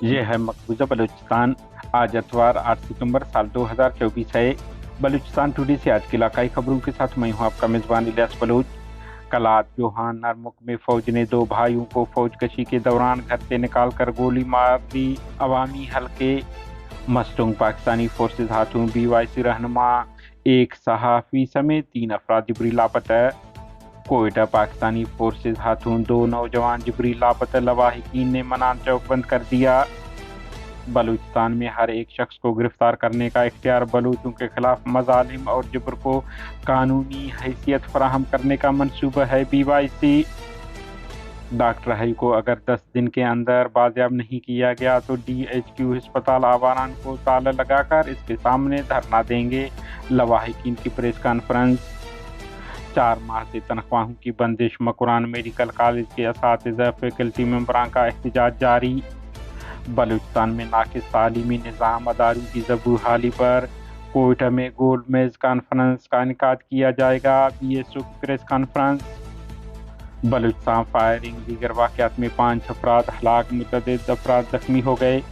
ये है मकबूजा बलूचिस्तान। आज इतवार 8 सितंबर साल 2024 है। बलूचिस्तान टुडे से आज की इलाकाई खबरों के साथ मैं हूँ आपका मेजबान इलियास बलूच। कलात जोहान नरमुक में फौज ने दो भाइयों को फौजकशी के दौरान घर से निकालकर गोली मार दी। अवामी हल्के मस्टुंग पाकिस्तानी फोर्सेज हाथों BYC रहनुमा एक सहाफ़ी समेत 3 अफराद जबरी लापता। कोयटा पाकिस्तानी फोर्सेज हाथों 2 नौजवान जबरी लापता। लवाहिकीन ने मनान चौक बंद कर दिया। बलूचिस्तान में हर एक शख्स को गिरफ्तार करने का इख्तियार। बलूचों के खिलाफ मजालिम और जबर को कानूनी हैसियत फराहम करने का मंसूबा है। BYC डॉक्टर हई को अगर 10 दिन के अंदर बाजियाब नहीं किया गया तो DHQ अस्पताल आवारान को ताला लगाकर इसके सामने धरना देंगे। लवाहिकीन की प्रेस कॉन्फ्रेंस। 4 माह से तनख्वाहों की बंदिश। मकुरान मेडिकल कॉलेज के असातिज़ा फैकल्टी मेंबरान का एहतजाज जारी। बलूचिस्तान में नाकिस तालीमी निज़ाम अदारों की ज़बू हाली पर कोयटा में गोल मेज कॉन्फ्रेंस का इनेकाद किया जाएगा। BSO की प्रेस कॉन्फ्रेंस। बलूचिस्तान फायरिंग दीगर वाक़यात में 5 अफराद हलाक, मुतअद्दिद अफराद ज़ख्मी हो गए।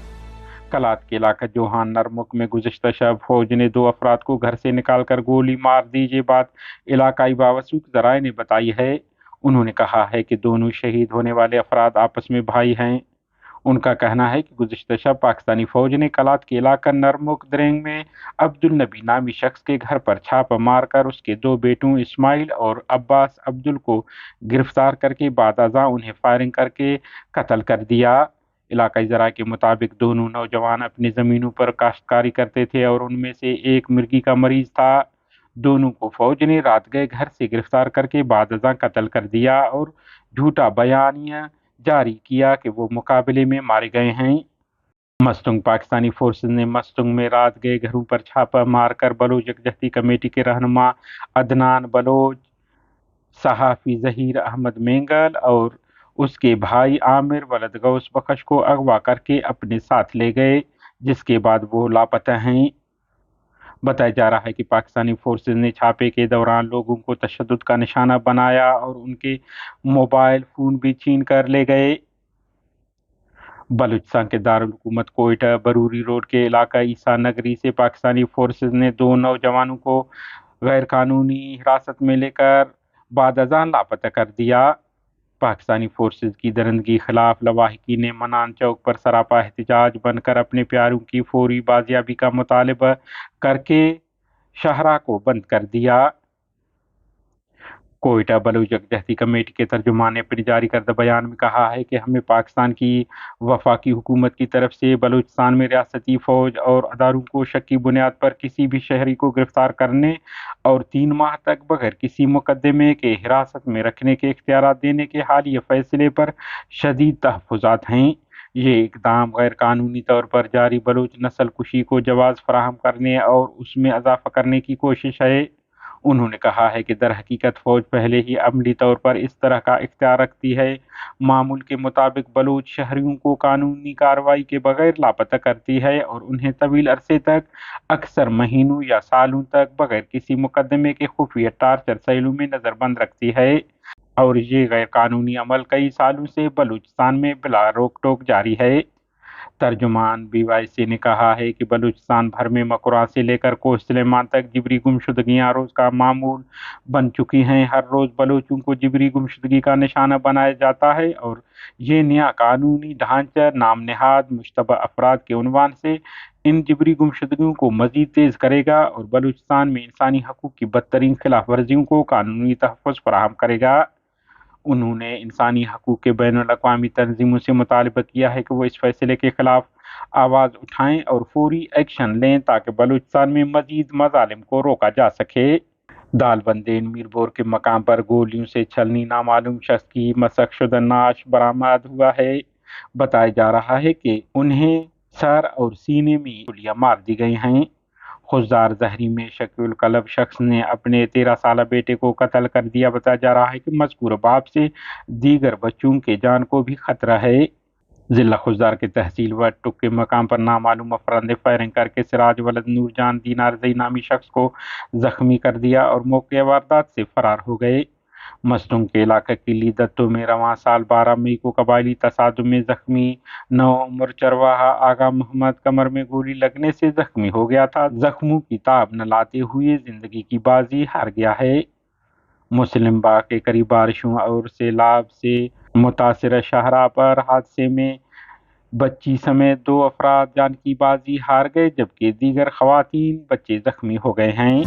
कलात के इलाका जोहान नरमुक में गुज़िश्ता शब फौज ने 2 अफराद को घर से निकाल कर गोली मार दी। ये बात इलाकाई बावसूख ज़राए ने बताई है। उन्होंने कहा है कि दोनों शहीद होने वाले अफराद आपस में भाई हैं। उनका कहना है कि गुज़िश्ता शब पाकिस्तानी फौज ने कलात के इलाका नरमुक द्रेंग में अब्दुल नबी नामी शख्स के घर पर छापा मारकर उसके 2 बेटों इस्माइल और अब्बास अब्दुल को गिरफ्तार करके बादअज़ां उन्हें फायरिंग करके कत्ल कर दिया। इलाकाई ज़राए के मुताबिक दोनों नौजवान अपनी ज़मीनों पर काश्तकारी करते थे और उनमें से एक मिर्गी का मरीज था। दोनों को फौज ने रात गए घर से गिरफ्तार करके बादअज़ां कत्ल कर दिया और झूठा बयानिया जारी किया कि वो मुकाबले में मारे गए हैं। मस्टुंग पाकिस्तानी फोर्सेज ने मस्टुंग में रात गए घरों पर छापा मारकर बलोच यकजहती कमेटी के रहनुमा अदनान बलोच, सहाफ़ी ज़हीर अहमद मेंगल और उसके भाई आमिर वलद गौस बख्श को अगवा करके अपने साथ ले गए, जिसके बाद वो लापता हैं। बताया जा रहा है कि पाकिस्तानी फोर्सेज ने छापे के दौरान लोगों को तशद्दुद का निशाना बनाया और उनके मोबाइल फ़ोन भी छीन कर ले गए। बलूचिस्तान के दारुल हुकूमत कोयटा बरूरी रोड के इलाका ईसा नगरी से पाकिस्तानी फोर्सेज ने 2 नौजवानों को गैर कानूनी हिरासत में लेकर बादअज़ां लापता कर दिया। पाकिस्तानी फोर्सेज की दरिंदगी खिलाफ लवाहिकी ने मनान चौक पर सरापा एहतजाज बनकर अपने प्यारों की फौरी बाजियाबी का मुतालबा करके शाहरा को बंद कर दिया। कोयटा बलूच यकजहती कमेटी के तर्जुमान ने अपने जारी करदा बयान में कहा है कि हमें पाकिस्तान की वफाकी हुकूमत की तरफ से बलूचिस्तान में रियासती फ़ौज और अदारों को शक्की बुनियाद पर किसी भी शहरी को गिरफ्तार करने और 3 माह तक बगैर किसी मुकदमे के हिरासत में रखने के इख्तियार देने के हालिया फैसले पर शदीद तहफ़्फ़ुज़ात हैं। ये इकदाम गैर कानूनी तौर पर जारी बलूच नस्ल कुशी को जवाज़ फराहम करने और उसमें इजाफ़ा करने की कोशिश है। उन्होंने कहा है कि दर हकीकत फ़ौज पहले ही अमली तौर पर इस तरह का इख्तियार रखती है। मामूल के मुताबिक बलूच शहरियों को कानूनी कार्रवाई के बगैर लापता करती है और उन्हें तवील अरसे तक, अक्सर महीनों या सालों तक, बगैर किसी मुकदमे के खुफिया टार्चर सेलों में नज़रबंद रखती है और ये गैर कानूनी अमल कई सालों से बलूचिस्तान में बिला रोक टोक जारी है। तर्जुमान BYC ने कहा है कि बलूचिस्तान भर में मकुरा से लेकर कोस्ट सुलेमान तक जिबरी गुमशुदगियाँ रोज़ का मामूल बन चुकी हैं। हर रोज़ बलूचों को जिबरी गुमशुदगी का निशाना बनाया जाता है और ये नया कानूनी ढांचा नाम नहाद मुश्तबा अफराद के उन्वान से इन जिबरी गुमशुदगियों को मज़ीद तेज़ करेगा और बलूचिस्तान में इंसानी हकूक़ की बदतरीन खिलाफ वर्जियों को कानूनी तहफ़्फ़ुज़ फराहम करेगा। उन्होंने इंसानी हकूक़ के बैनुल-अक़वामी तंज़ीमों से मुतालबा किया है कि वो इस फैसले के खिलाफ आवाज़ उठाएं और फौरी एक्शन लें ताकि बलूचिस्तान में मज़ीद मज़ालिम को रोका जा सके। दालबंदेन मीरबोर के मकाम पर गोलियों से छलनी नामालूम शख्स की मसक-शुदा नाश बरामद हुआ है। बताया जा रहा है कि उन्हें सर और सीने में गोलियां मार दी गई हैं। खुजार जहरी में शकील कलब शख्स ने अपने 13 साला बेटे को कत्ल कर दिया। बताया जा रहा है कि मज़कूर बाप से दीगर बच्चों के जान को भी खतरा है। जिला खुजार के तहसील व टुक के मकाम पर नामालूम अफराद ने फायरिंग करके सिराज वलद नूरजान दीनार जई नामी शख्स को जख्मी कर दिया और मौके वारदात से फरार हो गए। مصدوم کے علاقے کی لیدتو میں رواں سال 12 مئی کو قبائلی تصادم میں زخمی 9 عمر چرواہا آغا محمد قمر میں گولی لگنے سے زخمی ہو گیا تھا۔ زخموں کی تاب نہ لاتے ہوئے زندگی کی بازی ہار گیا ہے۔ مسلم باغ کے قریب بارشوں اور سیلاب سے متاثرہ شاہراہ پر حادثے میں بچی سمیت 2 افراد جان کی بازی ہار گئے، جبکہ دیگر خواتین بچے زخمی ہو گئے ہیں۔